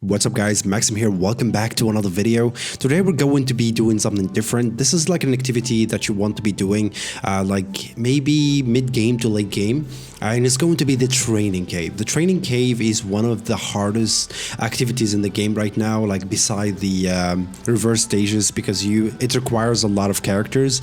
What's up guys, Maxim here, welcome back to another video. Today we're going to be doing something different. This is like an activity that you want to be doing like maybe mid-game to late game. And it's going to be the training cave. The training cave is one of the hardest activities in the game right now, like beside the reverse stages, because it requires a lot of characters.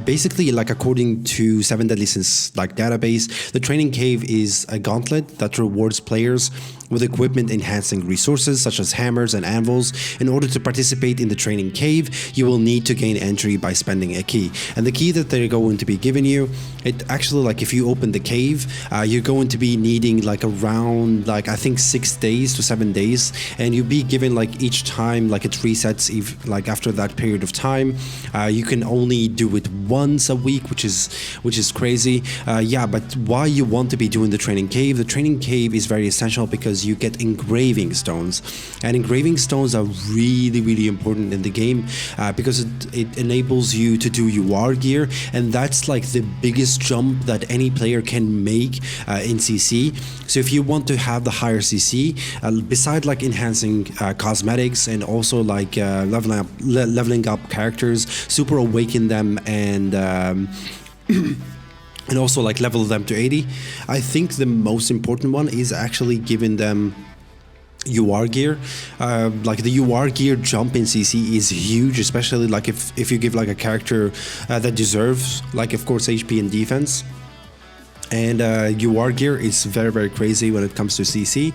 Basically, like according to 7 Deadly Sins like database, the training cave is a gauntlet that rewards players with equipment enhancing resources such as hammers and anvils. In order to participate in the training cave, you will need to gain entry by spending a key. And the key that they're going to be giving you, it actually, like if you open the cave, you're going to be needing like around like I think 6 days to 7 days, and you'll be given like each time like it resets like after that period of time. You can only do it once a week, which is crazy. Yeah, but why you want to be doing the training cave? The training cave is very essential because you get engraving stones, and engraving stones are really important in the game because it enables you to do UR gear, and that's like the biggest jump that any player can make in CC. So if you want to have the higher CC, beside like enhancing cosmetics and also like leveling up characters, super awaken them, and and also like level them to 80. I think the most important one is actually giving them UR gear. Like the UR gear jump in CC is huge, especially like if you give like a character that deserves like of course HP and defense. And UR gear is very crazy when it comes to CC.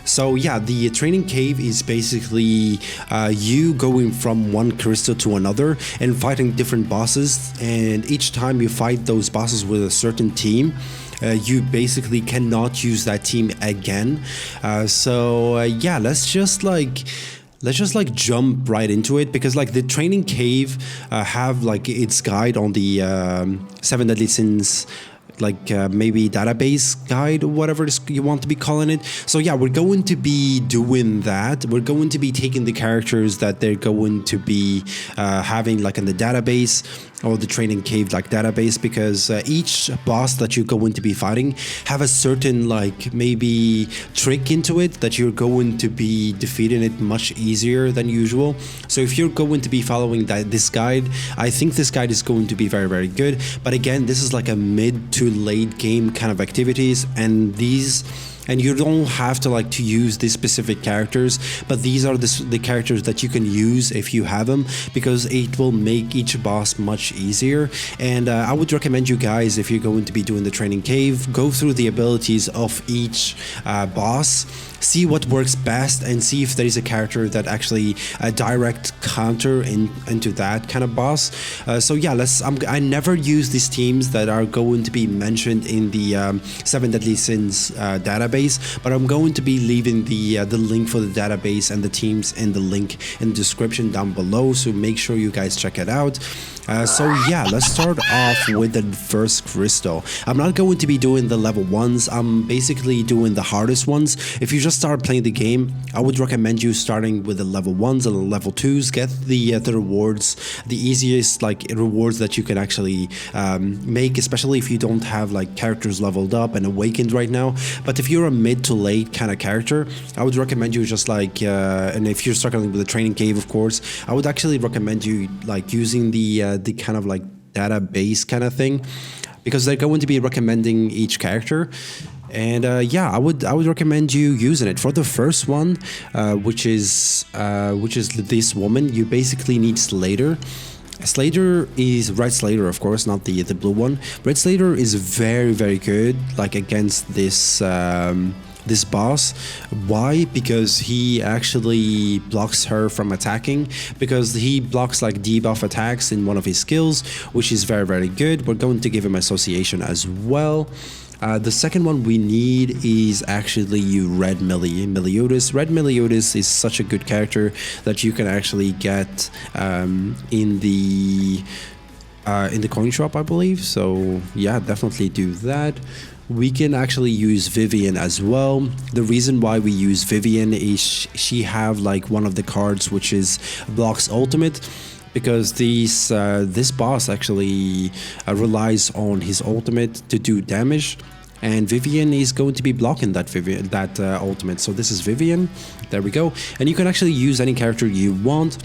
So yeah, the training cave is basically you going from one crystal to another and fighting different bosses, and each time you fight those bosses with a certain team, you basically cannot use that team again. Yeah, let's just like jump right into it, because like the training cave have like its guide on the 7 Deadly Sins like maybe database guide or whatever you want to be calling it. So yeah, we're going to be doing that. We're going to be taking the characters that they're going to be having like in the database or the training cave like database, because each boss that you're going to be fighting have a certain like maybe trick into it that you're going to be defeating it much easier than usual. So if you're going to be following this guide, I think this guide is going to be very good. But again, this is like a mid to late game kind of activities, and you don't have to like to use these specific characters, but these are the characters that you can use if you have them, because it will make each boss much easier. And I would recommend you guys, if you're going to be doing the training cave, go through the abilities of each boss, see what works best, and see if there is a character that actually direct counter into that kind of boss. So yeah, I never use these teams that are going to be mentioned in the 7 Deadly Sins database, but I'm going to be leaving the link for the database and the teams in the link in the description down below, so make sure you guys check it out. So yeah, let's start off with the first crystal. I'm not going to be doing the level 1s, I'm basically doing the hardest ones. If you just start playing the game, I would recommend you starting with the level 1s and the level 2s. Get the rewards, the easiest like rewards that you can actually make, especially if you don't have like characters leveled up and awakened right now. But if you're a mid to late kind of character, I would recommend you just like and if you're struggling with the training cave, of course, I would actually recommend you like using the kind of like database kind of thing, because they're going to be recommending each character. And yeah, I would recommend you using it. For the first one, which is this woman, you basically need Slater. Slater is Red Slater, of course, not the blue one. Red Slater is very good like against this boss. Why? Because he actually blocks her from attacking, because he blocks like debuff attacks in one of his skills, which is very good. We're going to give him association as well. The second one we need is actually Red Meliodas. Red Meliodas is such a good character that you can actually get in the coin shop, I believe. So yeah, definitely do that. We can actually use Vivian as well. The reason why we use Vivian is she have like one of the cards which is blocks ultimate, because this boss actually relies on his ultimate to do damage. and Vivian is going to be blocking that ultimate. So this is Vivian. There we go. And you can actually use any character you want.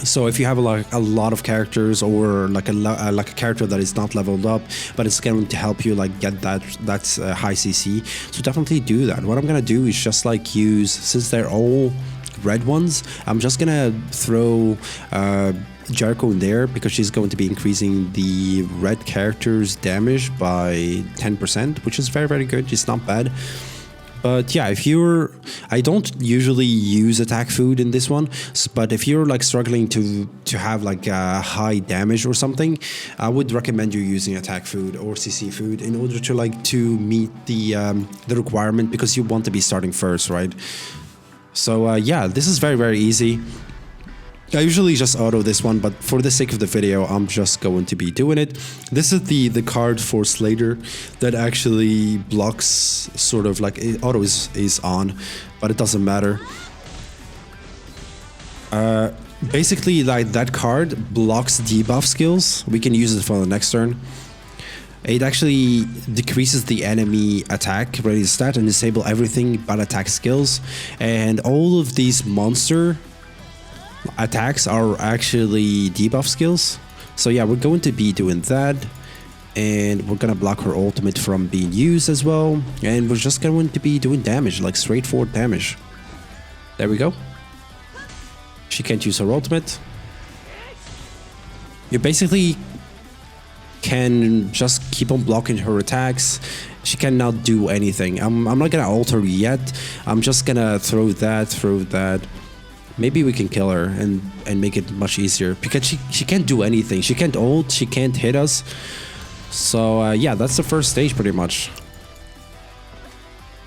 So if you have a lot of characters, or like a character that is not leveled up, but it's going to help you like get that high CC, so definitely do that. What I'm gonna do is just like use, since they're all red ones, I'm just gonna throw Jericho in there, because she's going to be increasing the red character's damage by 10%, which is very, very good. It's not bad. But yeah, I don't usually use attack food in this one, but if you're like struggling to have like a high damage or something, I would recommend you using attack food or CC food in order to meet the requirement, because you want to be starting first, right? So yeah, this is very, very easy. I usually just auto this one, but for the sake of the video, I'm just going to be doing it. This is the card for Slater that actually blocks, sort of like, auto is on, but it doesn't matter. Basically, like, that card blocks debuff skills. We can use it for the next turn. It actually decreases the enemy attack ready stat and disable everything but attack skills. And all of these monster attacks are actually debuff skills. So yeah, we're going to be doing that, and we're gonna block her ultimate from being used as well, and we're just going to be doing damage, like straightforward damage. There we go. She can't use her ultimate. You basically can just keep on blocking her attacks. She cannot do anything. I'm not gonna alter yet. I'm just gonna throw that. Maybe we can kill her and make it much easier, because she can't do anything. She can't ult, she can't hit us. So yeah, that's the first stage pretty much.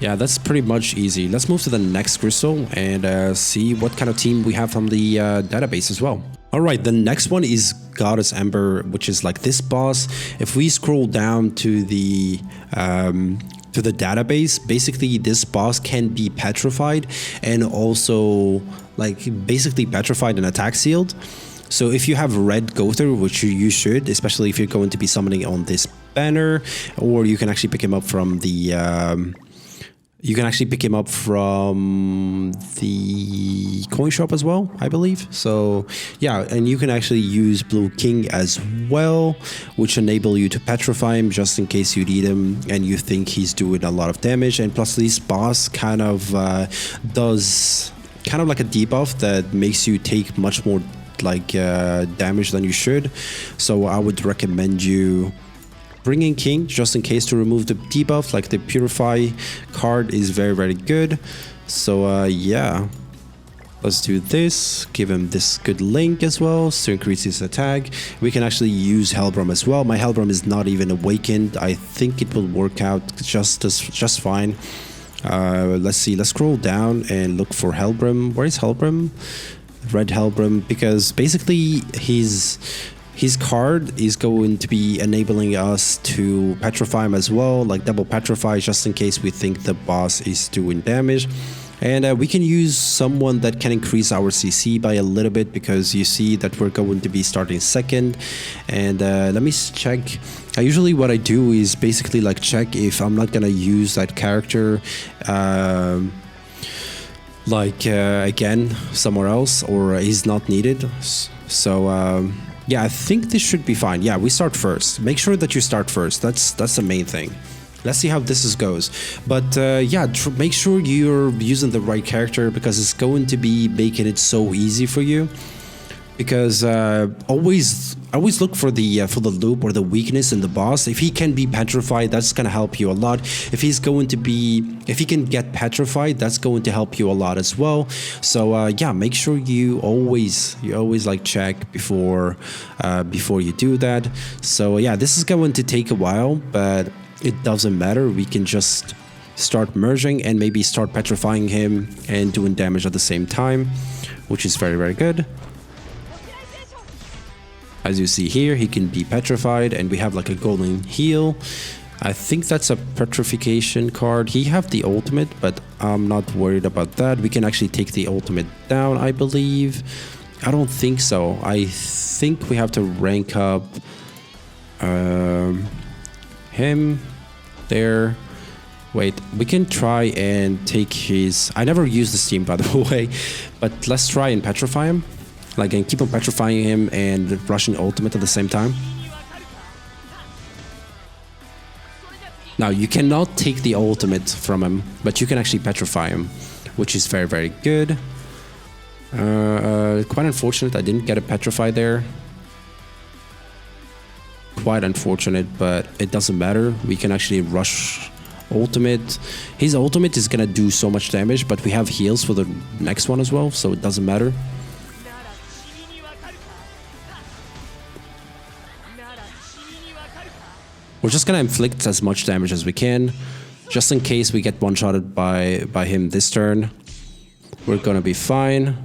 Yeah, that's pretty much easy. Let's move to the next crystal and see what kind of team we have from the database as well. Alright, the next one is Goddess Ember, which is like this boss. If we scroll down to the database, basically this boss can be petrified, and also like basically petrified and attack sealed. So if you have red go through, which you should, especially if you're going to be summoning on this banner, or you can actually pick him up from the coin shop as well, I believe. So yeah, and you can actually use Blue King as well, which enable you to petrify him just in case you need him and you think he's doing a lot of damage. And plus this boss kind of does kind of like a debuff that makes you take much more like damage than you should. So I would recommend you bringing King just in case to remove the debuff. Like the Purify card is very, very good. So yeah, let's do this. Give him this good link as well to increase his attack. We can actually use Helbram as well. My Helbram is not even awakened. I think it will work out just fine. Let's see, let's scroll down and look for Helbram. Where is Helbram? Red Helbram, because basically his card is going to be enabling us to petrify him as well, like double petrify, just in case we think the boss is doing damage. And we can use someone that can increase our CC by a little bit, because you see that we're going to be starting second. And let me check. Usually what I do is basically like check if I'm not gonna use that character again somewhere else, or is not needed. So yeah, I think this should be fine. Yeah, we start first. Make sure that you start first. That's the main thing. Let's see how this goes. But yeah, make sure you're using the right character, because it's going to be making it so easy for you. Because always look for the loop or the weakness in the boss. If he can be petrified, that's gonna help you a lot. If he can get petrified, that's going to help you a lot as well. So yeah, make sure you always like check before you do that. So yeah, this is going to take a while, but it doesn't matter. We can just start merging and maybe start petrifying him and doing damage at the same time, which is very, very good. As you see here, he can be petrified, and we have like a golden heal. I think that's a petrification card. He have the ultimate, but I'm not worried about that. We can actually take the ultimate down, I believe. I don't think so. I think we have to rank up him. there. Wait, we can try and take his... I never used the steam, by the way, but let's try and petrify him. Like, and keep on petrifying him and rushing ultimate at the same time. Now, you cannot take the ultimate from him, but you can actually petrify him, which is very, very good. Quite unfortunate I didn't get a petrify there. Quite unfortunate, but it doesn't matter. We can actually rush ultimate. His ultimate is gonna do so much damage, but we have heals for the next one as well, so it doesn't matter. We're just gonna inflict as much damage as we can, just in case we get one-shotted by him this turn. We're gonna be fine.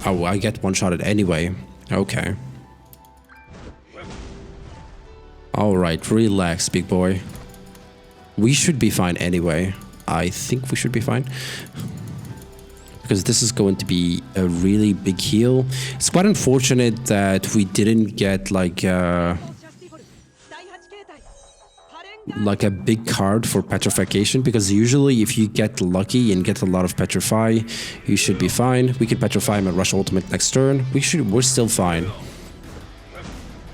Oh, I get one-shotted anyway. Okay. Alright, relax, big boy. We should be fine anyway. I think we should be fine. Because this is going to be a really big heal. It's quite unfortunate that we didn't get like a big card for petrification, because usually if you get lucky and get a lot of petrify, you should be fine. We can petrify him and rush ultimate next turn. We're still fine.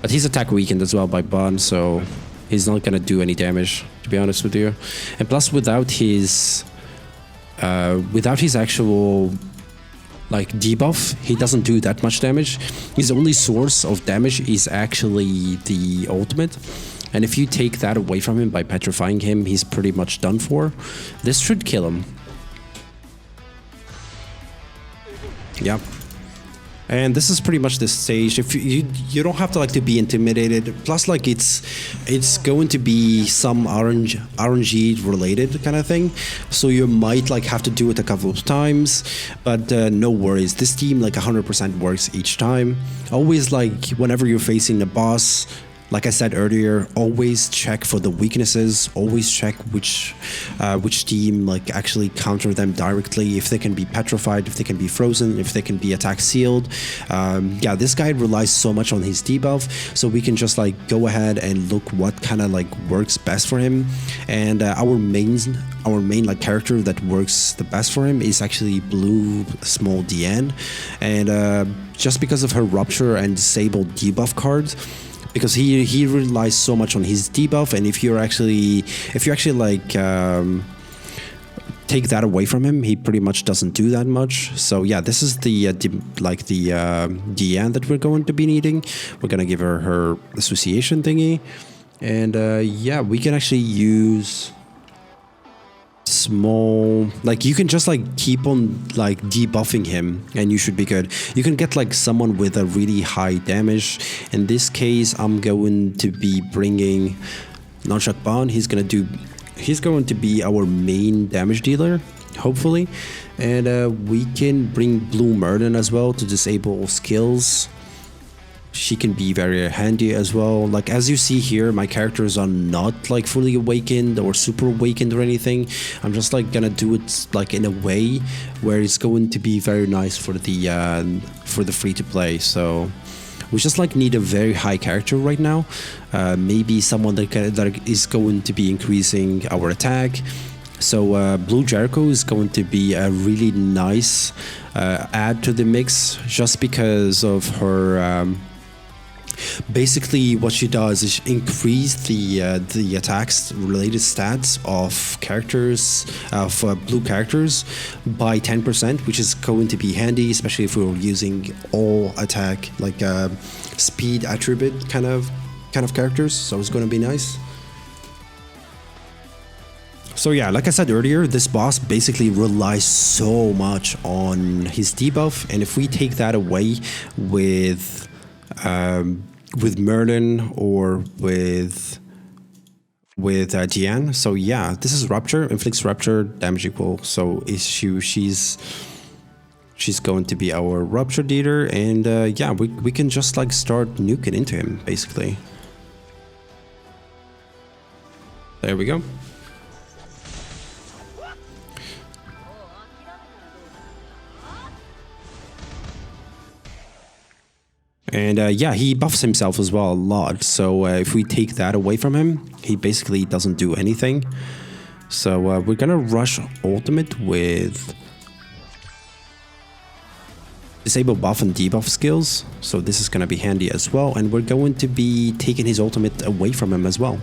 But he's attack weakened as well by Bun, so he's not gonna do any damage, to be honest with you. And plus, without his actual like debuff, he doesn't do that much damage. His only source of damage is actually the ultimate, and if you take that away from him by petrifying him, he's pretty much done for. This should kill him. Yeah. And this is pretty much the stage. If you don't have to like to be intimidated. Plus, like it's going to be some RNG related kind of thing, so you might like have to do it a couple of times. But no worries. This team like 100% works each time. Always like whenever you're facing a boss. Like I said earlier, always check for the weaknesses. Always check which team like actually counter them directly. If they can be petrified, if they can be frozen, if they can be attack sealed. Yeah, this guy relies so much on his debuff, so we can just like go ahead and look what kind of like works best for him. And our main like character that works the best for him is actually Blue Small Diane, and just because of her Rupture and Disable debuff cards. Because he relies so much on his debuff, and if you actually like take that away from him, he pretty much doesn't do that much. So yeah, this is the Diane that we're going to be needing. We're gonna give her association thingy, and yeah, we can actually use small, like you can just like keep on like debuffing him and you should be good. You can get like someone with a really high damage. In this case, I'm going to be bringing Nunchuck Bond. He's going to be our main damage dealer, hopefully. And we can bring Blue Merlin as well to disable skills. She can be very handy as well. Like as you see here, my characters are not like fully awakened or super awakened or anything. I'm just like gonna do it like in a way where it's going to be very nice for the free to play. So we just like need a very high character right now. Maybe someone that is going to be increasing our attack. So Blue Jericho is going to be a really nice add to the mix, just because of her. Basically, what she does is increase the attacks related stats of characters, of blue characters, by 10%, which is going to be handy, especially if we were using all attack, like speed attribute kind of characters. So it's going to be nice. So yeah, like I said earlier, this boss basically relies so much on his debuff, and if we take that away with Merlin or with Diane, so yeah, this is Rupture, inflicts Rupture, damage equal. So she's going to be our Rupture dealer, and yeah, we can just like start nuking into him basically. There we go. And yeah, he buffs himself as well a lot. So if we take that away from him, he basically doesn't do anything. So we're gonna rush ultimate with disable buff and debuff skills. So this is gonna be handy as well. And we're going to be taking his ultimate away from him as well.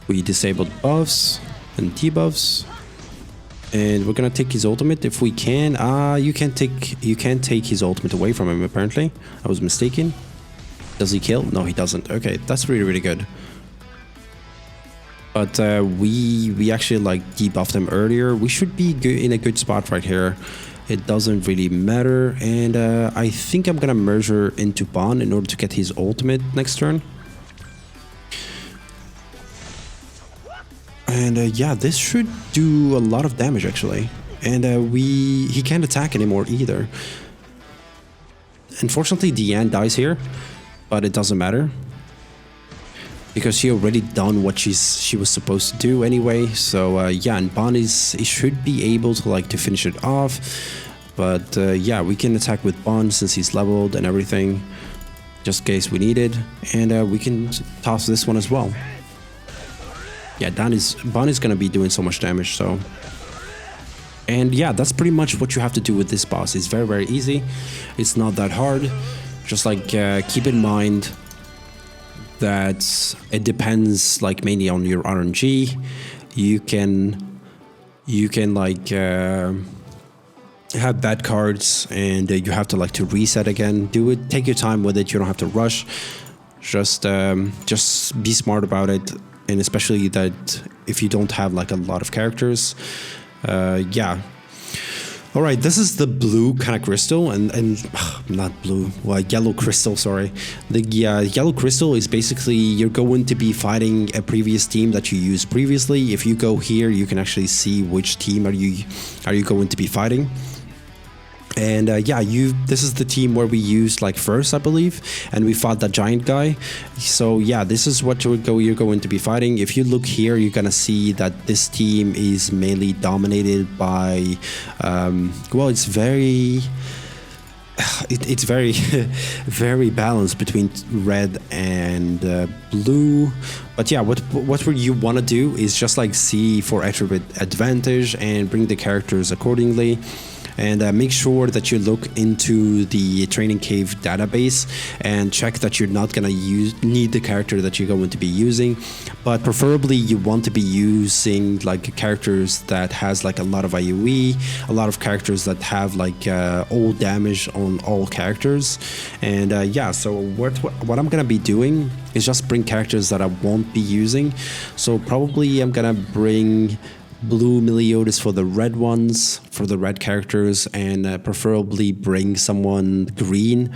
We disabled buffs and debuffs. And we're gonna take his ultimate if we can. You can't take his ultimate away from him apparently. I was mistaken. Does he kill? No, he doesn't. Okay, that's really good. But we actually like debuffed him earlier. We should be in a good spot right here. It doesn't really matter. And I think I'm gonna merge her into Bond in order to get his ultimate next turn. And yeah, this should do a lot of damage actually. And he can't attack anymore either. Unfortunately, Deanne dies here, but it doesn't matter because she already done what she was supposed to do anyway. So yeah, and Bond he should be able to finish it off. But yeah, we can attack with Bond since he's leveled and everything, just in case we need it. And we can toss this one as well. Yeah, Bond is gonna be doing so much damage, so. And yeah, that's pretty much what you have to do with this boss. It's very easy. It's not that hard. Just keep in mind that it depends mainly on your RNG. You can have bad cards and you have to reset again. Take your time with it. You don't have to rush. Just be smart about it. And especially that if you don't have a lot of characters. Yeah. All right, this is the blue kind of crystal and not blue, well, yellow crystal, sorry. The yellow crystal is basically you're going to be fighting a previous team that you used previously. If you go here, you can actually see which team are you going to be fighting. And yeah, this is the team where we used first, I believe, and we fought that giant guy. So yeah, this is what you're going to be fighting. If you look here, you're gonna see that this team is mainly dominated by, well, it's very very balanced between red and blue. But yeah, what you want to do is just see for attribute advantage and bring the characters accordingly. And make sure that you look into the training cave database and check that you're not gonna need the character that you're going to be using, but preferably you want to be using characters that has a lot of AoE, a lot of characters that have all damage on all characters. And yeah, so what I'm gonna be doing is just bring characters that I won't be using. So probably I'm gonna bring blue Meliodas for the red ones, for the red characters, and preferably bring someone green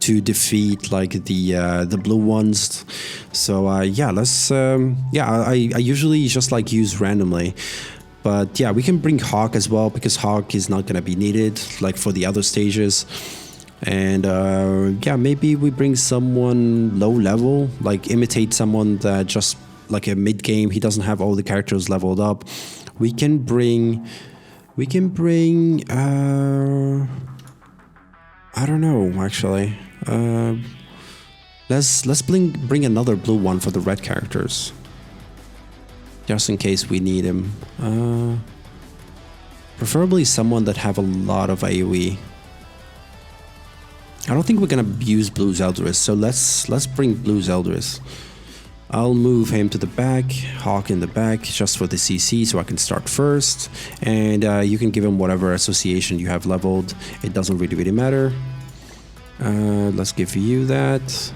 to defeat the blue ones. So yeah, let's yeah, I usually just use randomly. But yeah, we can bring Hawk as well because Hawk is not gonna be needed for the other stages. And yeah, maybe we bring someone low level, imitate someone that just a mid game, he doesn't have all the characters leveled up. We can bring I don't know actually. Let's bring another blue one for the red characters, just in case we need him. Preferably someone that have a lot of AoE. I don't think we're gonna use blue Zeldris, so let's bring blue Zeldris. I'll move him to the back, Hawk in the back, just for the CC so I can start first. And you can give him whatever association you have leveled. It doesn't really matter. Let's give you that.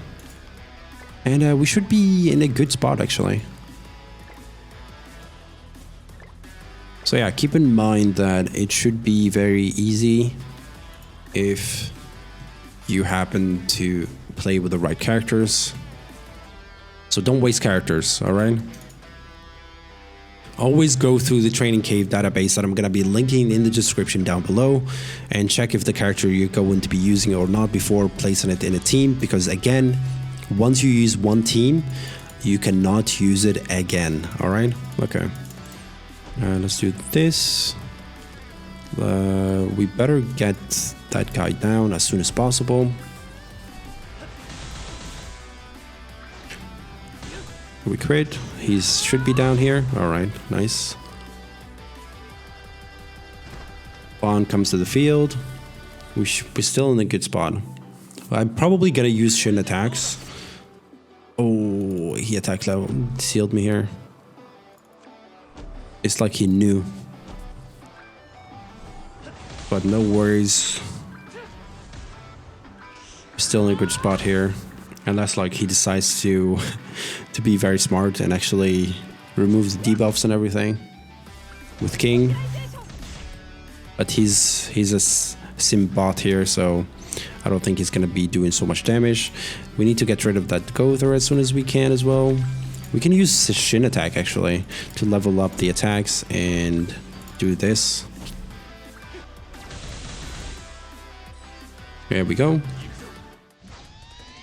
And we should be in a good spot actually. So yeah, keep in mind that it should be very easy if you happen to play with the right characters. So don't waste characters, alright? Always go through the training cave database that I'm going to be linking in the description down below and check if the character you're going to be using or not before placing it in a team, because again, once you use one team, you cannot use it again, alright? Okay. Let's do this. We better get that guy down as soon as possible. We crit. He should be down here. Alright, nice. Spawn comes to the field. We're still in a good spot. I'm probably gonna use Shin attacks. Oh, he attack level sealed me here. It's like he knew. But no worries. Still in a good spot here. Unless like he decides to be very smart and actually remove the debuffs and everything with King. But he's a sim bot here, so I don't think he's gonna be doing so much damage. We need to get rid of that Gother as soon as we can as well. We can use the Shin attack actually to level up the attacks and do this. There we go.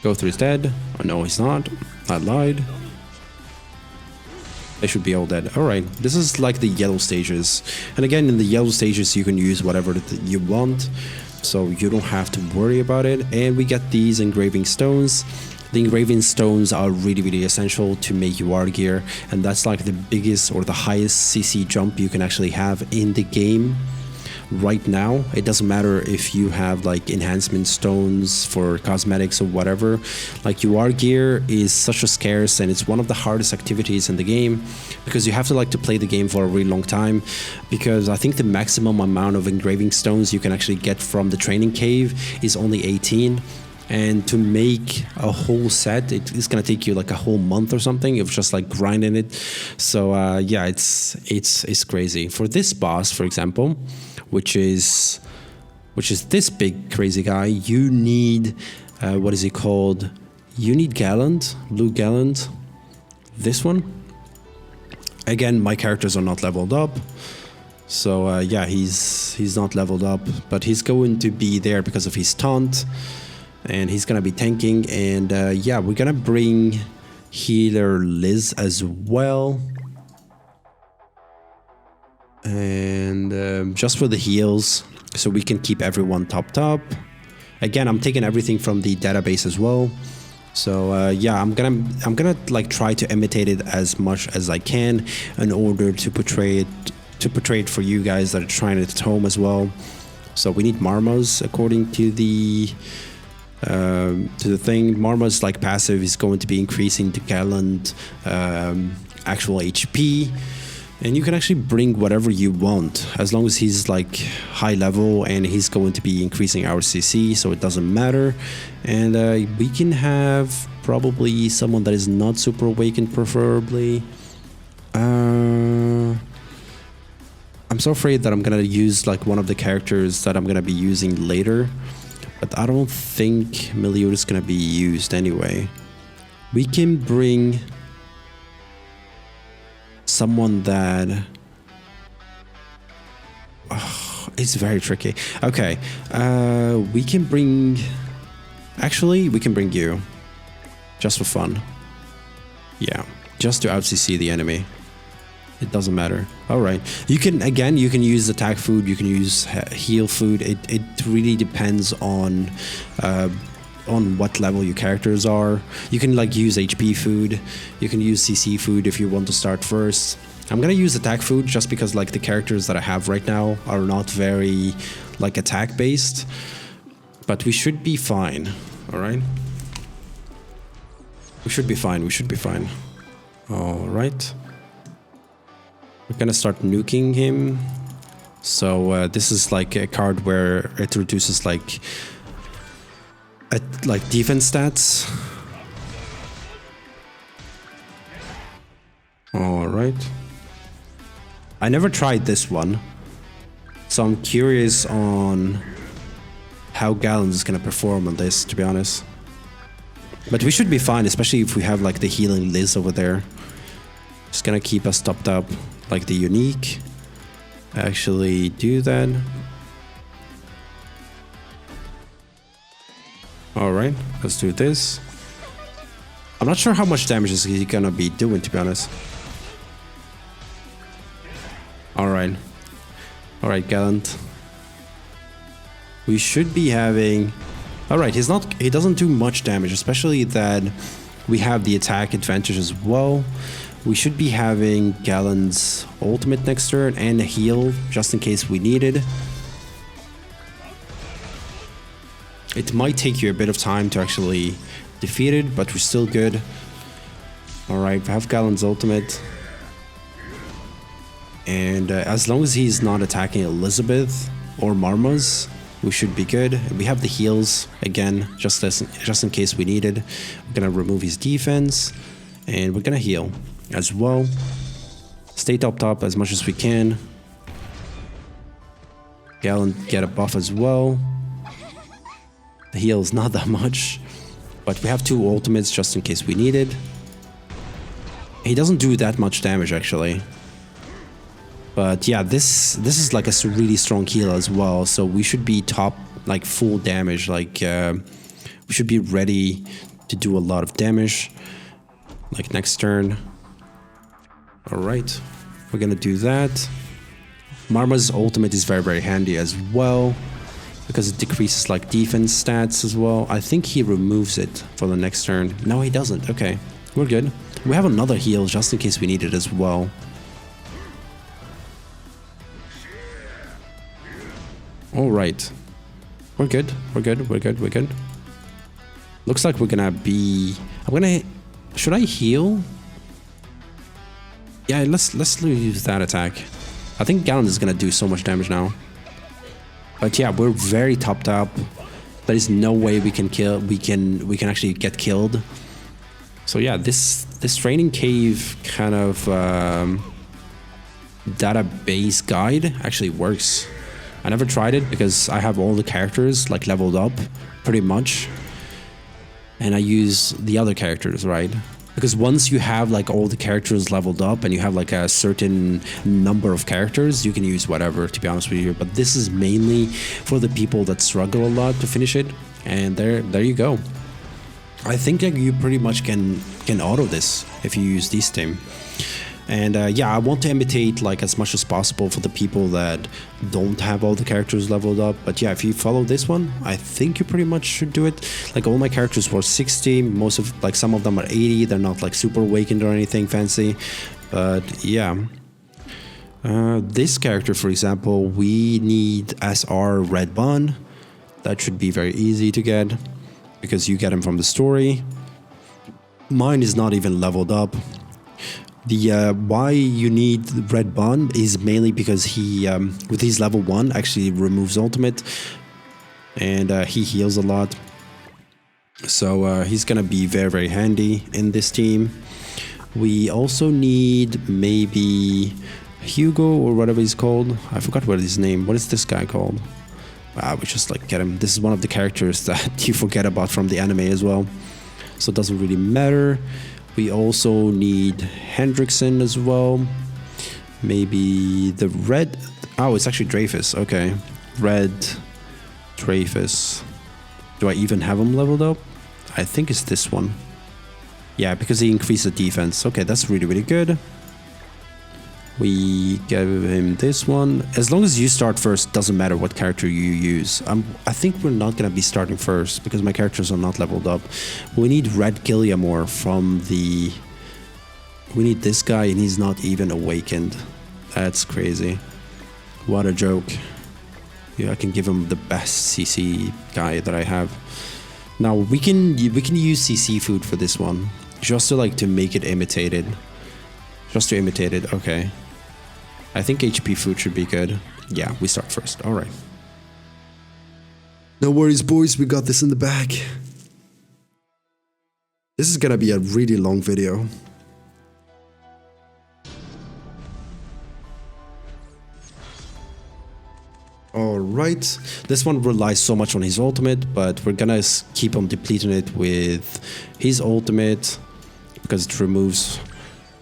Gother is dead. Oh no, he's not. I lied. They should be all dead. Alright, this is like the yellow stages. And again, in the yellow stages you can use whatever you want. So you don't have to worry about it. And we get these engraving stones. The engraving stones are really essential to make UR gear. And that's like the biggest or the highest CC jump you can actually have in the game. Right now, it doesn't matter if you have like enhancement stones for cosmetics or whatever. Like UR gear is such a scarce, and it's one of the hardest activities in the game because you have to like to play the game for a really long time, because I think the maximum amount of engraving stones you can actually get from the training cave is only 18. And to make a whole set, it's gonna take you like a whole month or something of just like grinding it. So yeah, it's crazy. For this boss, for example, which is this big crazy guy, you need what is he called? You need Gallant, Blue Gallant. This one. Again, my characters are not leveled up. So yeah, he's not leveled up, but he's going to be there because of his taunt. And he's gonna be tanking, and yeah, we're gonna bring healer Liz as well, and just for the heals, so we can keep everyone topped up. Again, I'm taking everything from the database as well, so yeah, I'm gonna like try to imitate it as much as I can in order to portray it for you guys that are trying it at home as well. So we need Marmos according to the thing. Marma's like passive is going to be increasing the Gallant actual HP, and you can actually bring whatever you want as long as he's like high level, and he's going to be increasing our CC, so it doesn't matter. And we can have probably someone that is not super awakened, preferably. I'm so afraid that I'm gonna use like one of the characters that I'm gonna be using later. But I don't think Meliodas is going to be used anyway. We can bring someone that... Oh, it's very tricky. Okay, we can bring... Actually, we can bring you. Just for fun. Yeah, just to out-CC the enemy. It doesn't matter. Alright. You can, again, you can use attack food, you can use heal food. It really depends on what level your characters are. You can like use HP food, you can use CC food if you want to start first. I'm gonna use attack food just because like the characters that I have right now are not very like attack based. But we should be fine. Alright. We should be fine, we should be fine. Alright. We're gonna start nuking him. So this is like a card where it reduces like defense stats. All right. I never tried this one, so I'm curious on how Gallant is gonna perform on this, to be honest. But we should be fine, especially if we have like the healing Liz over there. Just gonna keep us topped up. Like the unique. Actually do that. Alright, let's do this. I'm not sure how much damage is he gonna be doing, to be honest. Alright. Alright, Gallant. We should be having... Alright, he doesn't do much damage, especially that we have the attack advantage as well. We should be having Gallon's ultimate next turn and a heal, just in case we need it. It might take you a bit of time to actually defeat it, but we're still good. Alright, we have Gallon's ultimate. And as long as he's not attacking Elizabeth or Marma's, we should be good. We have the heals again, just in case we need it. We're gonna remove his defense, and we're gonna heal as well. Stay top as much as we can. Gallon get a buff as well. The heal is not that much, but we have 2 ultimates just in case we need it. He doesn't do that much damage actually. But yeah, this is like a really strong heal as well, so we should be top, like full damage, like we should be ready to do a lot of damage, like next turn. Alright, we're gonna do that. Marma's ultimate is very handy as well, because it decreases like defense stats as well. I think he removes it for the next turn. No, he doesn't. Okay, we're good. We have another heal just in case we need it as well. Alright, we're good, we're good, we're good, we're good. Looks like we're gonna be... should I heal? Yeah, let's use that attack. I think Gallon is gonna do so much damage now. But yeah, we're very topped up. There is no way we can kill, we can actually get killed. So yeah, this training cave kind of database guide actually works. I never tried it because I have all the characters like leveled up pretty much, and I use the other characters, right? Because once you have like all the characters leveled up and you have like a certain number of characters, you can use whatever, to be honest with you. But this is mainly for the people that struggle a lot to finish it, and there you go. I think that you pretty much can auto this if you use this team. And yeah, I want to imitate like as much as possible for the people that don't have all the characters leveled up. But yeah, if you follow this one, I think you pretty much should do it. Like all my characters were 60, most of like some of them are 80. They're not like super awakened or anything fancy. But yeah, this character, for example, we need SR Red Bun. That should be very easy to get because you get him from the story. Mine is not even leveled up. The why you need Red Bun is mainly because he, with his level 1, actually removes ultimate, and he heals a lot. So he's gonna be very handy in this team. We also need maybe Hugo or whatever he's called. I forgot what his name. What is this guy called? We just like get him. This is one of the characters that you forget about from the anime as well, so it doesn't really matter. We also need Hendrikson as well. Maybe the red... Oh, it's actually Dreyfus. Okay. Red Dreyfus. Do I even have him leveled up? I think it's this one. Yeah, because he increased the defense. Okay, that's really good. We give him this one. As long as you start first, doesn't matter what character you use. I think we're not going to be starting first because my characters are not leveled up. We need Red Killiamore from the... We need this guy and he's not even awakened. That's crazy. What a joke. Yeah, I can give him the best CC guy that I have. Now we can use CC food for this one. Just to make it imitated. Just to imitate it, okay. I think HP food should be good. Yeah, we start first. All right. No worries, boys. We got this in the bag. This is gonna be a really long video. All right. This one relies so much on his ultimate, but we're gonna keep on depleting it with his ultimate because it removes,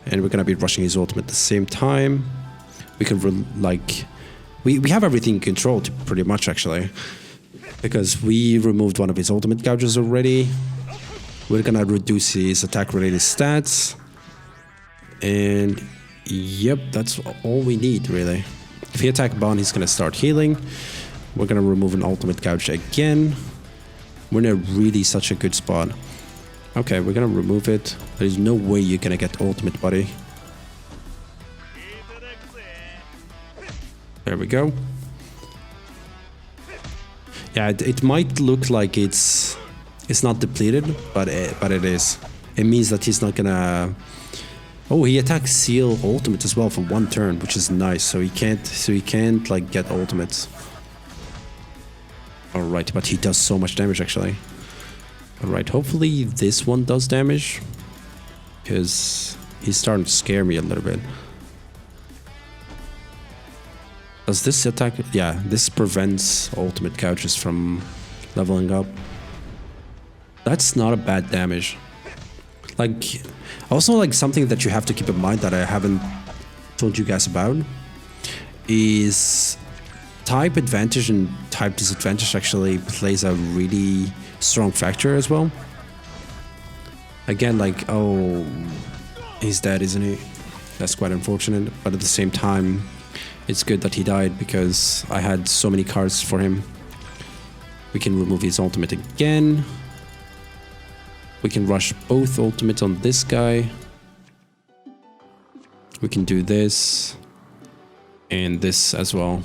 and we're gonna be rushing his ultimate at the same time. We can we have everything controlled pretty much actually, because we removed one of his ultimate gouges already. We're gonna reduce his attack related stats, and yep, that's all we need really. If he attack Bond, he's gonna start healing. We're gonna remove an ultimate gouge again. We're in a really such a good spot. Okay, we're gonna remove it. There's no way you're gonna get ultimate, buddy. There we go. Yeah, it might look like it's not depleted, but it is. It means that he's not gonna. Oh, he attacks Seal ultimate as well for 1 turn, which is nice. So he can't like get ultimates. All right, but he does so much damage actually. All right, hopefully this one does damage, because he's starting to scare me a little bit. Does this attack? Yeah, this prevents ultimate couches from leveling up. That's not a bad damage. Like, also like something that you have to keep in mind that I haven't told you guys about is type advantage and type disadvantage actually plays a really strong factor as well. Again, like, oh, he's dead, isn't he? That's quite unfortunate, but at the same time, it's good that he died because I had so many cards for him. We can remove his ultimate again. We can rush both ultimates on this guy. We can do this and this as well.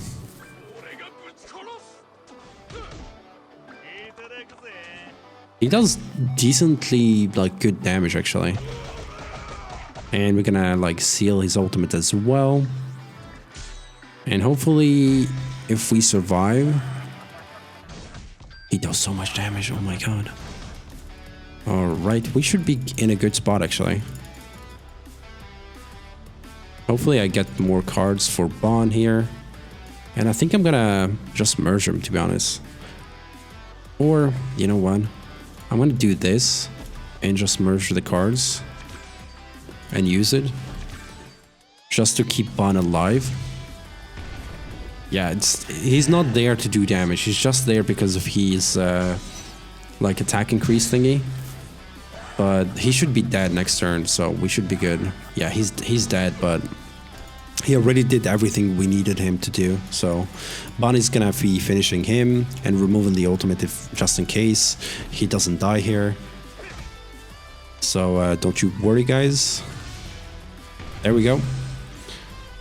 He does decently like good damage actually. And we're gonna like seal his ultimate as well. And hopefully if we survive, he does so much damage, oh my god. Alright, we should be in a good spot actually. Hopefully I get more cards for Bond here. And I think I'm gonna just merge him, to be honest. Or, you know what? I'm gonna do this and just merge the cards and use it just to keep Bond alive. Yeah, he's not there to do damage. He's just there because of his like attack increase thingy. But he should be dead next turn, so we should be good. Yeah, he's dead, but he already did everything we needed him to do. So Bonnie's gonna be finishing him and removing the ultimate if just in case he doesn't die here. So don't you worry, guys. There we go.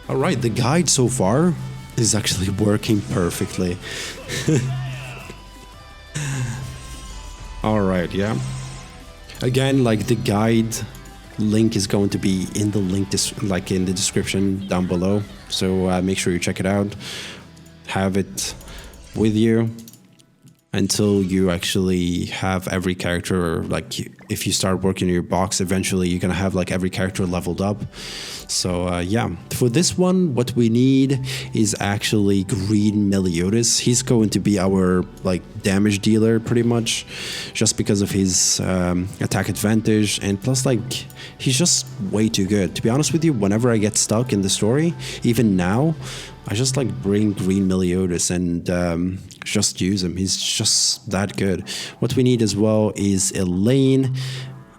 All right, the guide so far is actually working perfectly. All right, yeah. Again, like the guide link is going to be in the link, like in the description down below. So make sure you check it out. Have it with you until you actually have every character. Like if you start working in your box, eventually you're gonna have like every character leveled up. So yeah, for this one, what we need is actually Green Meliodas. He's going to be our like damage dealer pretty much, just because of his attack advantage, and plus like he's just way too good. To be honest with you, whenever I get stuck in the story, even now, I just like bring Green Meliodas and just use him. He's just that good. What we need as well is Elaine.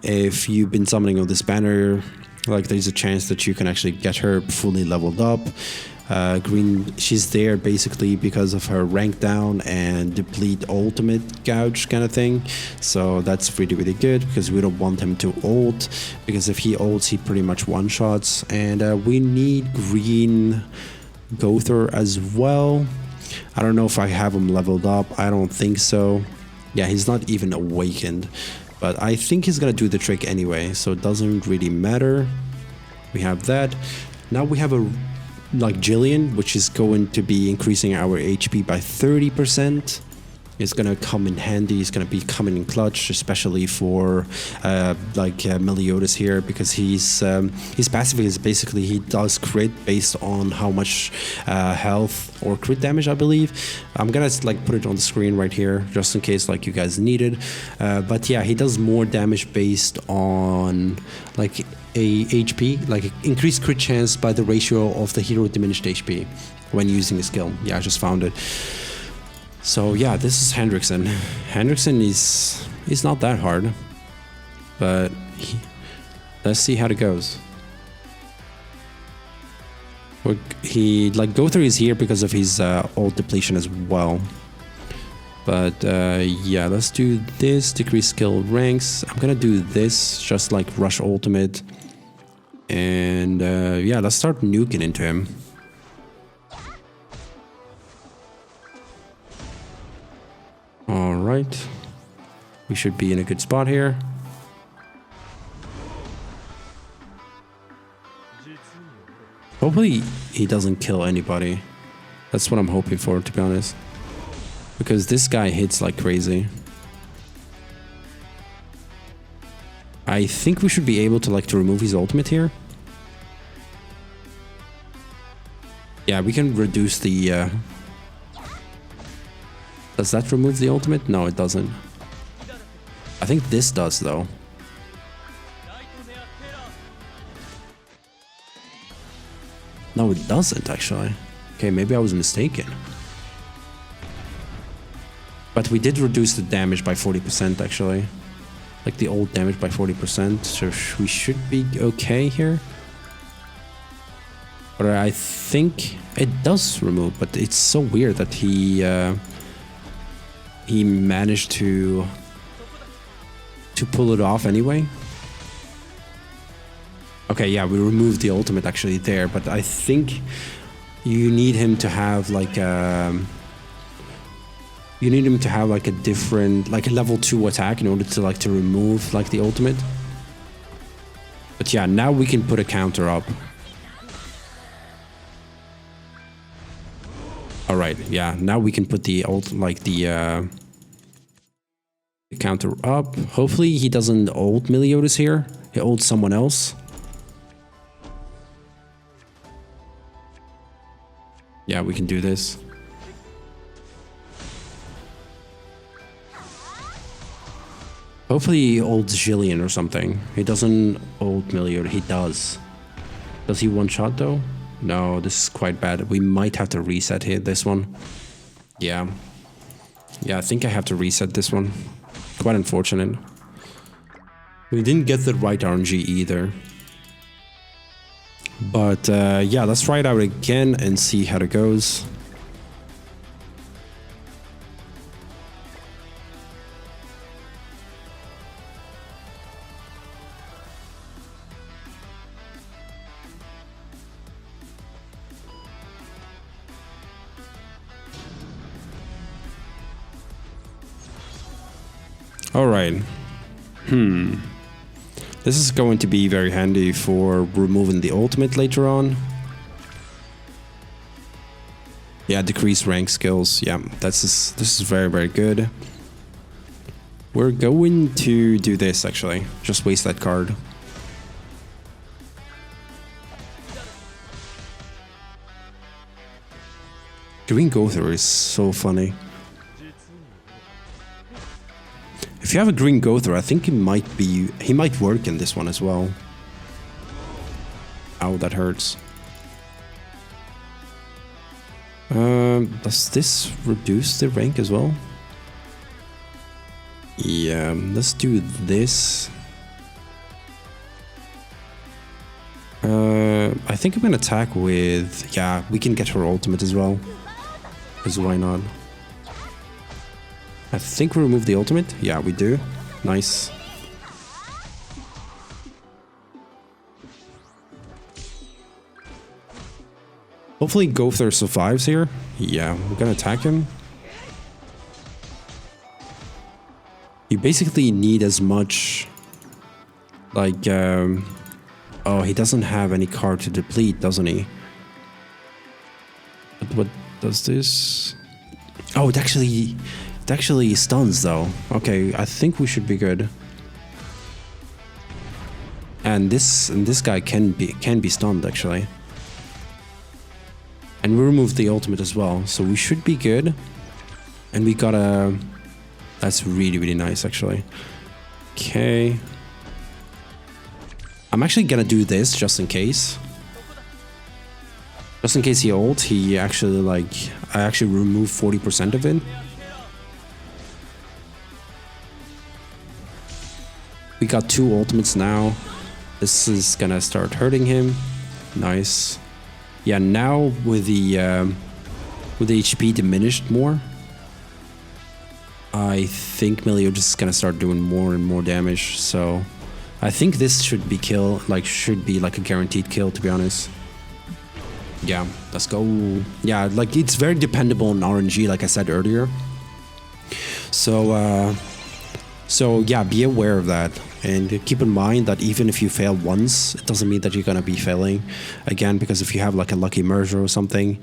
If you've been summoning on this banner, like there's a chance that you can actually get her fully leveled up. Green, she's there basically because of her rank down and deplete ultimate gouge kind of thing. So that's really, really good because we don't want him to ult, because if he ults, he pretty much one-shots. And we need Green Gother as well. I don't know if I have him leveled up. I don't think so. Yeah, he's not even awakened. But I think he's gonna do the trick anyway, so it doesn't really matter. We have that. Now we have a like Jillian, which is going to be increasing our HP by 30%. It's gonna come in handy. It's gonna be coming in clutch, especially for Meliodas here, because his passive is basically he does crit based on how much health or crit damage, I believe. I'm gonna like put it on the screen right here just in case like you guys need it. But yeah, he does more damage based on like a HP, like increased crit chance by the ratio of the hero diminished HP when using a skill. Yeah, I just found it. So yeah, this is Hendrikson. Hendrikson is not that hard, but let's see how it goes. He like Gowther is here because of his ult depletion as well. But yeah, let's do this, decrease skill ranks. I'm gonna do this, just like rush ultimate. And yeah, let's start nuking into him. Alright. We should be in a good spot here. Hopefully he doesn't kill anybody. That's what I'm hoping for, to be honest. Because this guy hits like crazy. I think we should be able to to remove his ultimate here. Yeah, we can reduce the... Does that remove the ultimate? No, it doesn't. I think this does, though. No, it doesn't, actually. Okay, maybe I was mistaken. But we did reduce the damage by 40%, actually. Like the old damage by 40%, so we should be okay here. But I think it does remove, but it's so weird that he managed to pull it off anyway. Okay, yeah, we removed the ultimate actually there, but I think you need him to have like a different, like a level 2 attack in order to remove like the ultimate. But yeah, now we can put a counter up. All right, yeah, now we can put the the counter up. Hopefully he doesn't ult Meliodas here. He ults someone else. Yeah, we can do this. Hopefully he ults Jillian or something. He doesn't ult Meliodas. He does. Does he one-shot though? No, this is quite bad. We might have to reset here, this one. Yeah. Yeah, I think I have to reset this one. Quite unfortunate. We didn't get the right RNG either. But yeah, let's try it out again and see how it goes. All right. This is going to be very handy for removing the ultimate later on. Yeah, decrease rank skills. Yeah, this is very, very good. We're going to do this actually. Just waste that card. Green Gowther is so funny. If you have a green Gowther, I think he might work in this one as well. Ow, that hurts. Does this reduce the rank as well? Yeah, let's do this. I think I'm gonna attack with... Yeah, we can get her ultimate as well. Because why not? I think we remove the ultimate. Yeah, we do. Nice. Hopefully Gowther survives here. Yeah, we're gonna attack him. You basically need as much... Like, oh, he doesn't have any card to deplete, doesn't he? But what does this? Oh, it actually stuns though. Okay, I think we should be good. And this guy can be stunned actually. And we removed the ultimate as well, so we should be good. And we got a... That's really, really nice actually. Okay. I'm actually gonna do this just in case. Just in case he ults, he actually I actually remove 40% of it. We got 2 ultimates now. This is gonna start hurting him. Nice. Yeah, now with the HP diminished more, I think Melio just gonna start doing more and more damage. So I think this should be should be like a guaranteed kill, to be honest. Yeah, let's go. Yeah, like it's very dependable on RNG, like I said earlier. So yeah, be aware of that, and keep in mind that even if you fail once, it doesn't mean that you're gonna be failing again, because if you have like a lucky merger or something,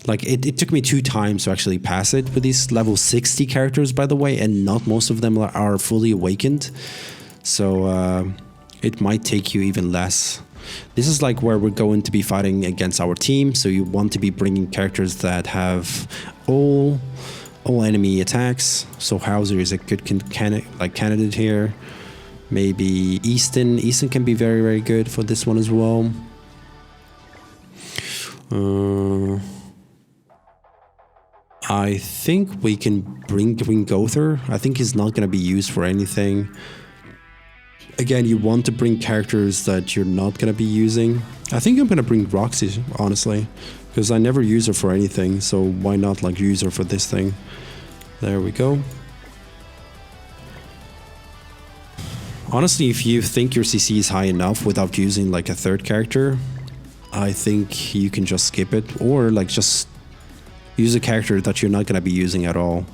like it took me 2 times to actually pass it with these level 60 characters, by the way, and not most of them are fully awakened. So it might take you even less. This is like where we're going to be fighting against our team, so you want to be bringing characters that have all enemy attacks. So Hauser is a good candidate here. Maybe Easton. Easton can be very, very good for this one as well. I think we can bring Gother. I think he's not going to be used for anything. Again, you want to bring characters that you're not going to be using. I think I'm going to bring Roxy, honestly, because I never use her for anything, so why not like use her for this thing? There we go. Honestly, if you think your CC is high enough without using like a third character, I think you can just skip it, or like just use a character that you're not going to be using at all.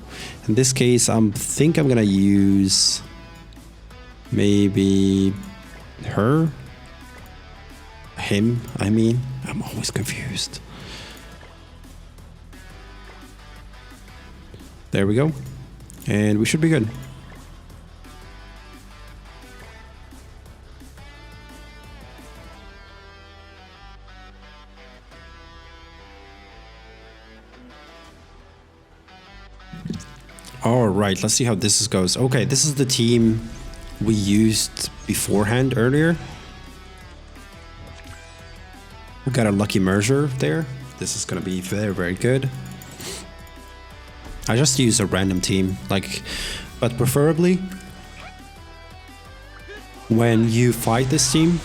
In this case, I think I'm going to use maybe her, him, I mean, I'm always confused. There we go, and we should be good. All right, let's see how this goes. Okay, this is the team we used beforehand earlier. We got a lucky merger there. This is gonna be very, very good. I just use a random team, but preferably when you fight this team,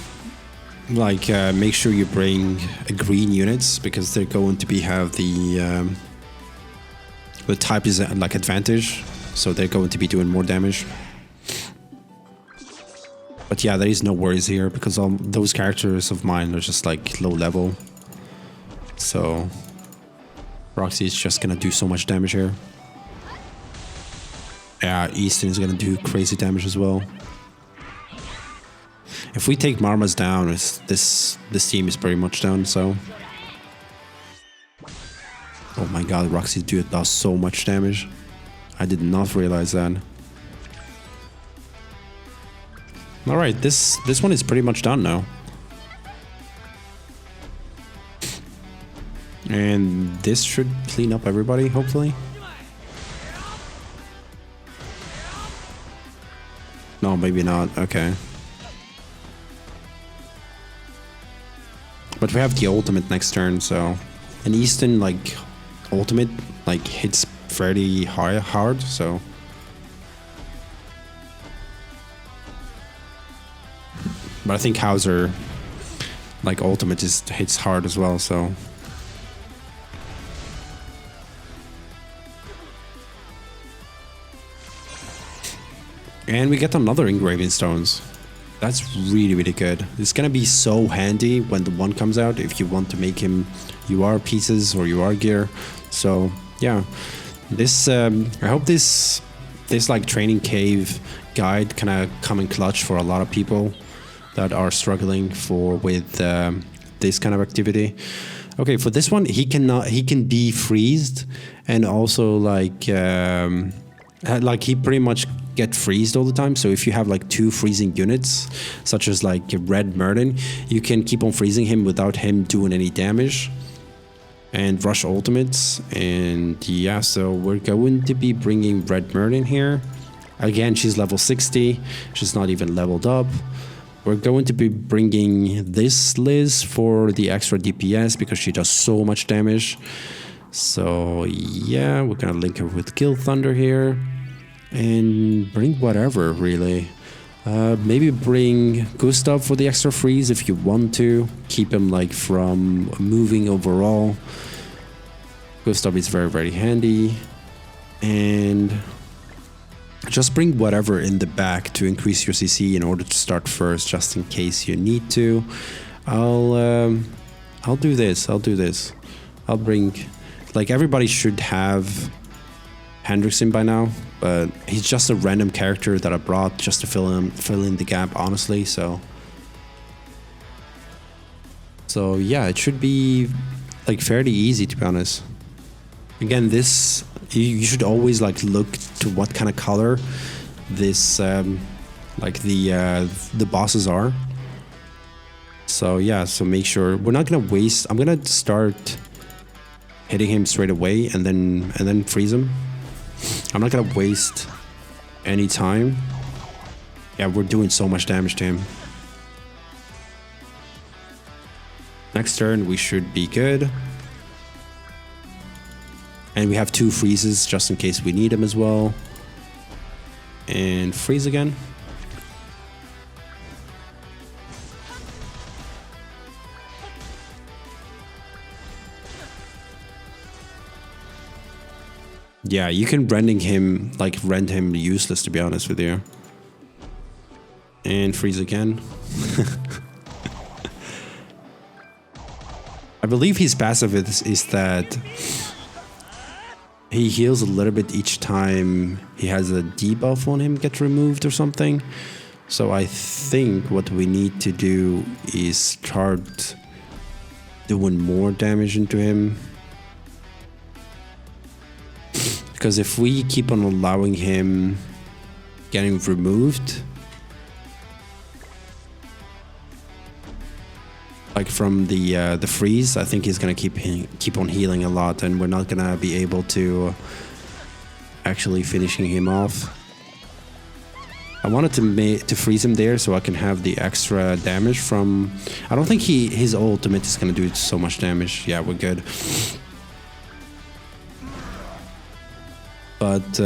make sure you bring green units, because they're going to have the type is like advantage, so they're going to be doing more damage. But yeah, there is no worries here, because all those characters of mine are just like low level. So Roxy is just gonna do so much damage here. Yeah, Easton is gonna do crazy damage as well. If we take Marmas down, this team is pretty much down, so. Oh my god, Roxy does so much damage. I did not realize that. Alright, this one is pretty much done now. And this should clean up everybody, hopefully. No, maybe not. Okay. But we have the ultimate next turn, so. And Easton, ultimate, hits fairly hard, so. But I think Hauser, ultimate just hits hard as well, so. And we get another engraving stones. That's really, really good. It's gonna be so handy when the one comes out if you want to make him UR pieces or UR gear. So yeah, this I hope this training cave guide kind of come in clutch for a lot of people that are struggling with this kind of activity. Okay, for this one, he can be freezed, and also he pretty much get freezed all the time. So if you have 2 freezing units, such as Red Merlin, you can keep on freezing him without him doing any damage. And rush ultimates, and yeah, so we're going to be bringing Red Merlin here. Again, she's level 60, she's not even leveled up. We're going to be bringing this Liz for the extra DPS, because she does so much damage. So yeah, we're gonna link her with Kill Thunder here. And bring whatever, really. Maybe bring Gustav for the extra freeze if you want to. Keep him like from moving overall. Gustav is very, very handy. And just bring whatever in the back to increase your CC in order to start first, just in case you need to. I'll do this. I'll bring, like, everybody should have Hendrikson by now, but he's just a random character that I brought just to fill in the gap, honestly. So yeah, it should be like fairly easy, to be honest. Again, this you should always like look to what kind of color this like the bosses are. So yeah, so make sure we're not gonna waste. I'm gonna start hitting him straight away and then freeze him. I'm not gonna waste any time. Yeah, we're doing so much damage to him. Next turn we should be good. And we have 2 freezes just in case we need them as well. And freeze again. Yeah, you can render him useless, to be honest with you. And freeze again. I believe his passive is that he heals a little bit each time he has a debuff on him get removed or something. So I think what we need to do is start doing more damage into him. Because if we keep on allowing him getting removed, like from the freeze, I think he's gonna keep on healing a lot, and we're not gonna be able to actually finishing him off. I wanted to freeze him there so I can have the extra damage from. I don't think his ultimate is gonna do so much damage. Yeah, we're good. But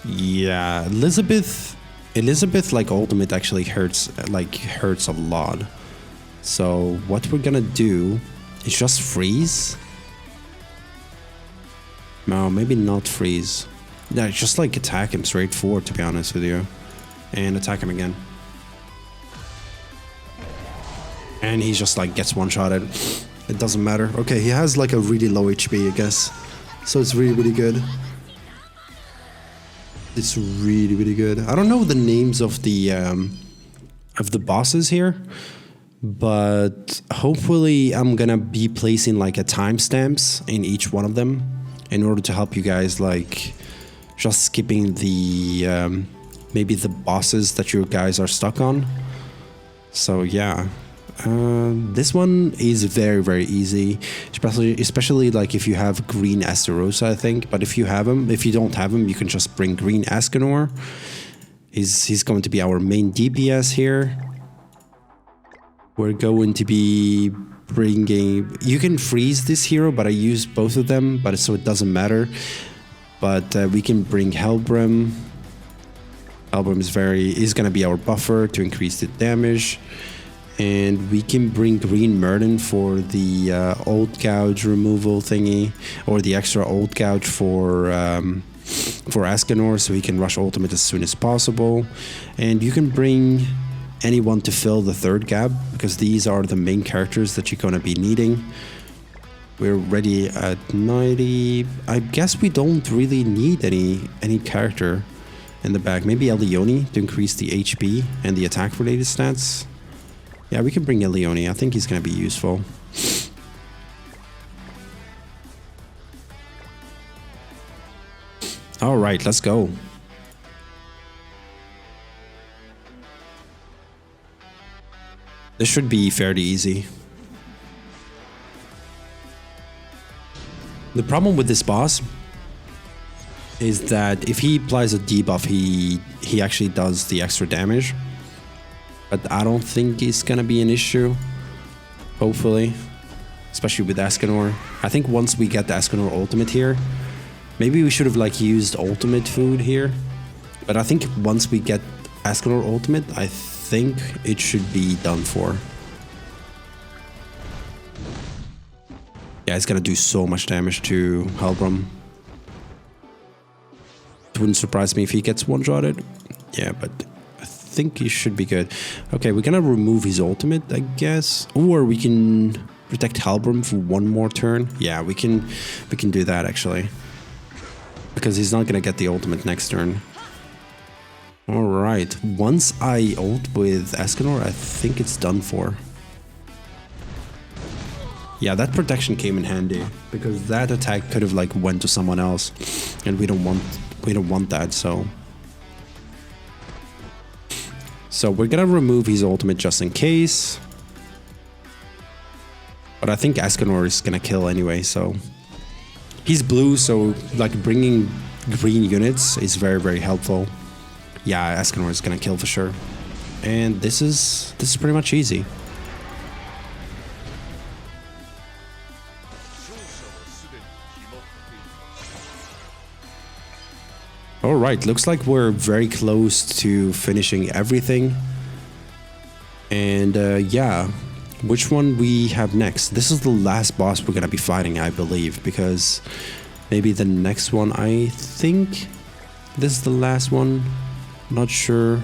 yeah, Elizabeth like ultimate actually hurts a lot. So what we're gonna do is just freeze. No, maybe not freeze. No, just like attack him straight forward, to be honest with you. And attack him again. And he just like gets one-shotted. It doesn't matter. Okay, he has like a really low HP, I guess. So it's really, really good. It's really, really good. I don't know the names of the bosses here, but hopefully I'm gonna be placing like a timestamps in each one of them in order to help you guys like just skipping the maybe the bosses that you guys are stuck on. So yeah. This one is very, very easy, especially like if you have green Astarosa, I think. But if you don't have him, you can just bring green Ascanor. He's going to be our main DPS here. We're going to be bringing. You can freeze this hero, but I use both of them, but so it doesn't matter. But we can bring Helbram. Helbram is going to be our buffer to increase the damage. And we can bring Green Merlin for the old gouge removal thingy, or the extra old gouge for Ascanor, so he can rush ultimate as soon as possible. And you can bring anyone to fill the third gap, because these are the main characters that you're going to be needing. We're ready at 90. I guess we don't really need any character in the back. Maybe Elioni to increase the HP and the attack related stats. Yeah, we can bring Elioni. I think he's going to be useful. All right, let's go. This should be fairly easy. The problem with this boss is that if he applies a debuff, he actually does the extra damage. But I don't think it's gonna be an issue, hopefully, especially with Ascanor. I think once we get the Ascanor ultimate here, maybe we should have like used ultimate food here But I think once we get Escanor ultimate, I think it should be done for. Yeah, it's gonna do so much damage to Helbram. It wouldn't surprise me if he gets one-shotted. Yeah, but I think he should be good. Okay, we're gonna remove his ultimate, I guess. Or we can protect Helbram for one more turn. Yeah, we can do that actually. Because he's not gonna get the ultimate next turn. Alright, once I ult with Escanor, I think it's done for. Yeah, that protection came in handy because that attack could have like went to someone else, and we don't want that. So we're gonna remove his ultimate just in case. But I think Escanor is gonna kill anyway. So he's blue, so like bringing green units is very, very helpful. Yeah, Escanor is gonna kill for sure, and this is pretty much easy. All right, looks like we're very close to finishing everything. And yeah, which one we have next? This is the last boss we're gonna be fighting, I believe, because maybe the next one, I think this is the last one. Not sure.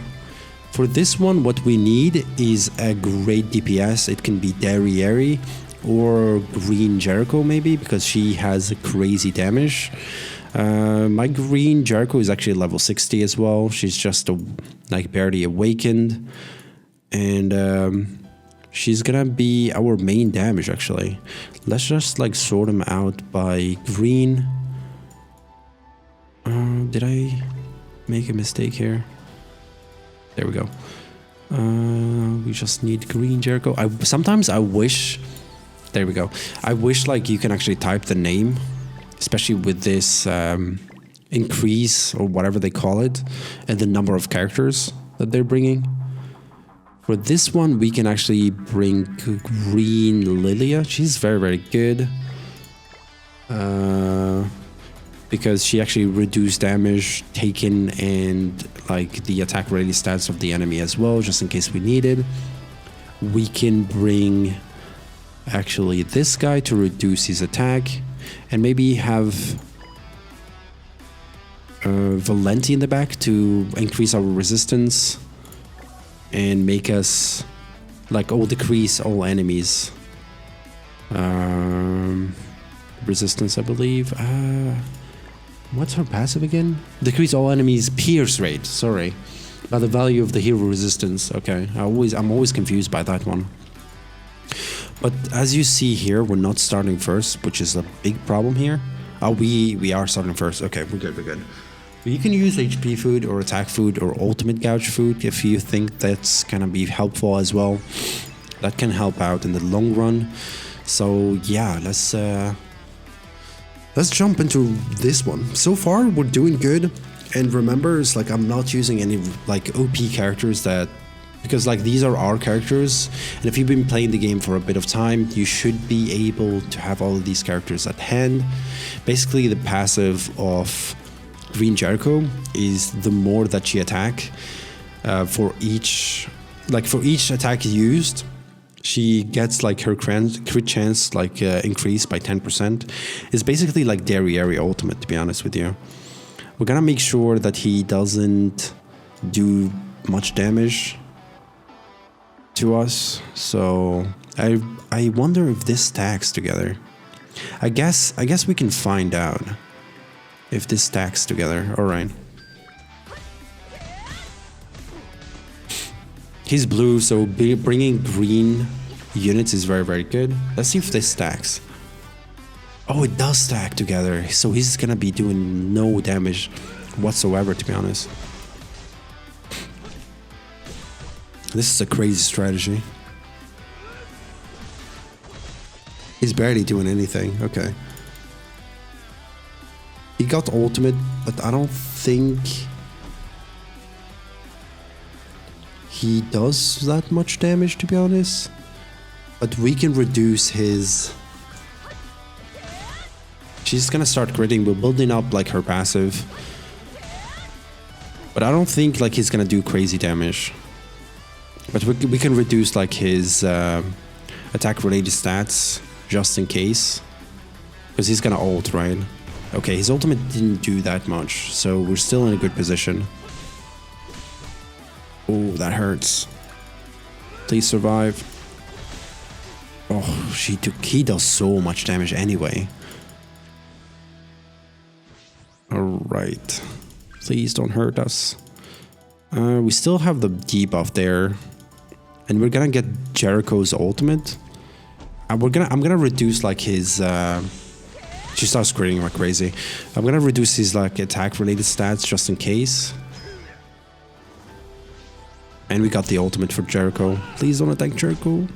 For this one, what we need is a great DPS. It can be Derriere or Green Jericho maybe, because she has crazy damage. My Green Jericho is actually level 60 as well. She's just like barely awakened, and she's gonna be our main damage actually. Let's just like sort them out by green. Did I make a mistake here? There we go. We just need Green Jericho. Sometimes I wish. There we go. I wish like you can actually type the name, especially with this increase or whatever they call it, and the number of characters that they're bringing. For this one, we can actually bring Green Lilia. She's very, very good. Because she actually reduced damage taken and like the attack ready stats of the enemy as well, just in case we need it. We can bring actually this guy to reduce his attack, and maybe have Valenti in the back to increase our resistance and make us like decrease all enemies resistance, I believe. What's her passive again? Decrease all enemies pierce rate, sorry. By the value of the hero resistance. Okay, I'm always confused by that one. But as you see here, we're not starting first, which is a big problem here. We are starting first. Okay, we're good. You can use HP food or attack food or ultimate gouge food if you think that's gonna be helpful as well. That can help out in the long run. So yeah, let's jump into this one. So far, we're doing good. And remember, it's like I'm not using any like OP characters because like these are our characters. And if you've been playing the game for a bit of time, you should be able to have all of these characters at hand. Basically, the passive of Green Jericho is the more that she attack for each attack used, she gets like her crit chance like increased by 10%. It's basically like Derriere ultimate, to be honest with you. We're gonna make sure that he doesn't do much damage to us. So I wonder if this stacks together. I guess we can find out if this stacks together. All right. He's blue, so bringing green units is very, very good. Let's see if this stacks. Oh, it does stack together. So he's gonna be doing no damage whatsoever, to be honest. This is a crazy strategy. He's barely doing anything. Okay. He got ultimate, but I don't think he does that much damage, to be honest. But we can reduce his... She's gonna start critting. We're building up like her passive. But I don't think like he's gonna do crazy damage. But we can reduce like his attack related stats just in case. Because he's gonna ult, right? Okay, his ultimate didn't do that much, so we're still in a good position. Oh, that hurts. Please survive. Oh, he does so much damage anyway. Alright. Please don't hurt us. We still have the debuff there. And we're gonna get Jericho's ultimate. I'm gonna reduce like his she starts critting like crazy. I'm gonna reduce his like attack related stats just in case. And we got the ultimate for Jericho. Please don't attack Jericho.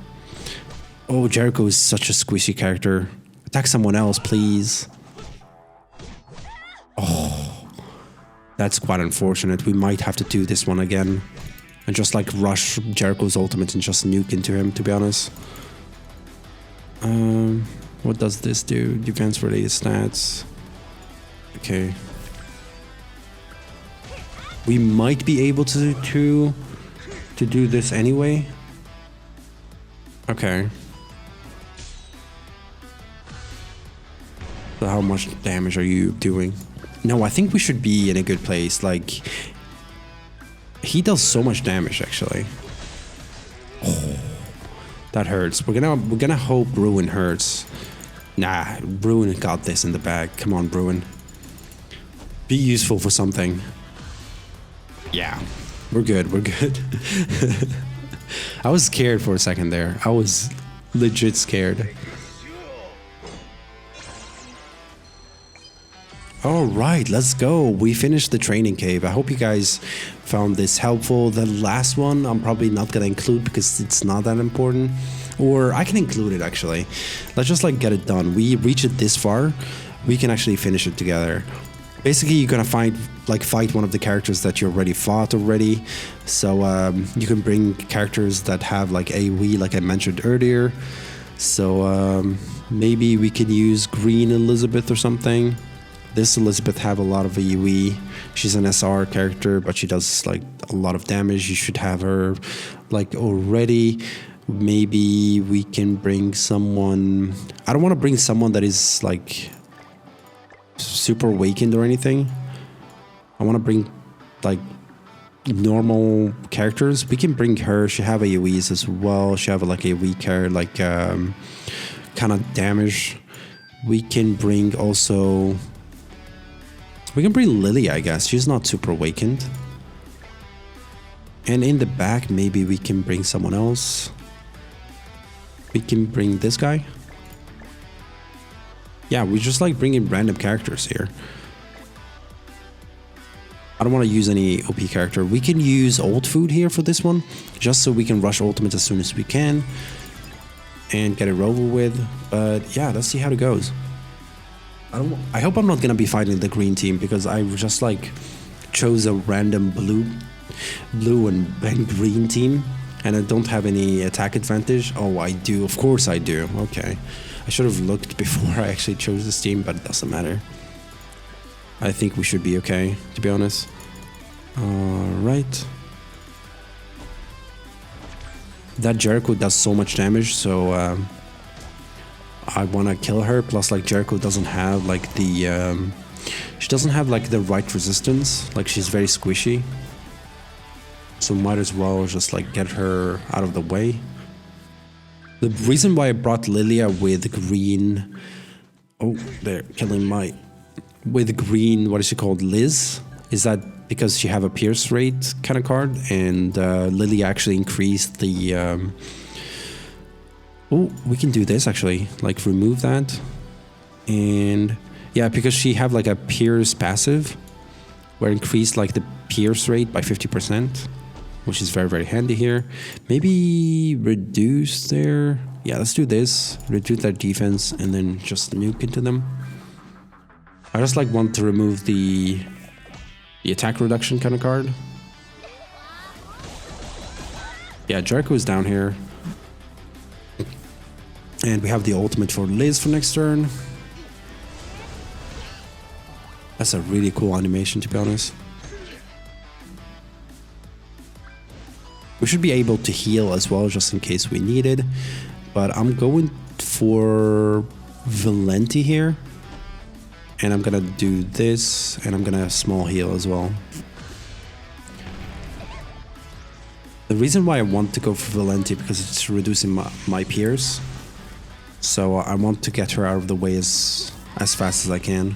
Oh, Jericho is such a squishy character. Attack someone else, please. Oh, that's quite unfortunate. We might have to do this one again. And just like rush Jericho's ultimate and just nuke into him, to be honest. What does this do? Defense related stats. Okay. We might be able to do this anyway. Okay. So how much damage are you doing? No, I think we should be in a good place. Like, he does so much damage actually. Oh, that hurts. We're gonna hope Bruin hurts. Nah, Bruin got this in the bag. Come on, Bruin. Be useful for something. Yeah, we're good. We're good. I was scared for a second there. I was legit scared. All right, let's go. We finished the training cave. I hope you guys found this helpful. The last one I'm probably not gonna include because it's not that important. Or I can include it actually. Let's just like get it done. We reach it this far, we can actually finish it together. Basically, you're gonna fight one of the characters that you already fought already. So you can bring characters that have like AoE, like I mentioned earlier. So maybe we can use Green Elizabeth or something. This Elizabeth have a lot of AoE. She's an SR character, but she does like a lot of damage. You should have her like already. Maybe we can bring someone. I don't want to bring someone that is like super awakened or anything. I want to bring like normal characters. We can bring her. She have AoEs as well. She have like a weaker like kind of damage. We can bring also. We can bring Lily, I guess. She's not super awakened. And in the back, maybe we can bring someone else. We can bring this guy. Yeah, we just like bringing random characters here. I don't want to use any OP character. We can use old food here for this one, just so we can rush ultimate as soon as we can and get it over with. But yeah, let's see how it goes. I hope I'm not gonna be fighting the green team because I just like chose a random blue and green team and I don't have any attack advantage. Oh, I do. Of course I do. Okay. I should have looked before I actually chose this team, but it doesn't matter. I think we should be okay, to be honest. Alright. That Jericho does so much damage, so I want to kill her. Plus, like, Jericho doesn't have like the she doesn't have like the right resistance. Like, she's very squishy, so might as well just like get her out of the way. The reason why I brought Lilia with green, oh, they're killing my, with green, what is she called, Liz, is that because she have a pierce rate kind of card, and Lilia actually increased the oh, we can do this actually, like remove that. And yeah, because she have like a pierce passive where increased like the pierce rate by 50%, which is very, very handy here. Maybe reduce their, yeah, let's do this, reduce their defense and then just nuke into them. I just like want to remove the attack reduction kind of card. Yeah, Jericho is down here. And we have the ultimate for Liz for next turn. That's a really cool animation, to be honest. We should be able to heal as well, just in case we need it. But I'm going for Valenti here. And I'm gonna do this, and I'm gonna small heal as well. The reason why I want to go for Valenti because it's reducing my Pierce. So I want to get her out of the way as fast as I can.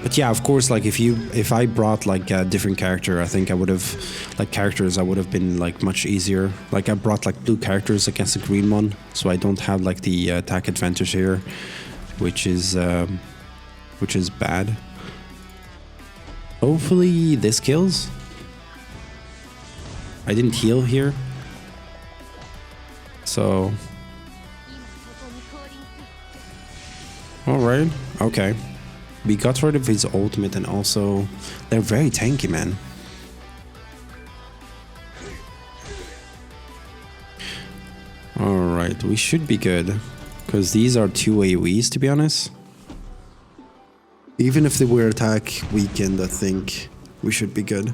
But yeah, of course, like if I brought like a different character, I think I would have been like much easier. Like I brought like blue characters against the green one, so I don't have like the attack advantage here, which is bad. Hopefully this kills. I didn't heal here, so all right, okay. We got rid of his ultimate, and also they're very tanky, man. Alright, we should be good. Because these are 2 AoEs, to be honest. Even if they were attack weakened, I think we should be good.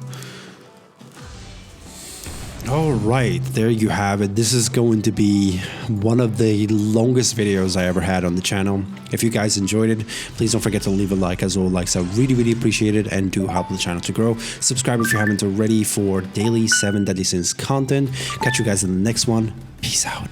Alright, there you have it. This is going to be one of the longest videos I ever had on the channel. If you guys enjoyed it, please don't forget to leave a like, as all likes are really appreciated and do help the channel to grow. Subscribe if you haven't already for daily 7 Deadly Sins content. Catch you guys in the next one. Peace out.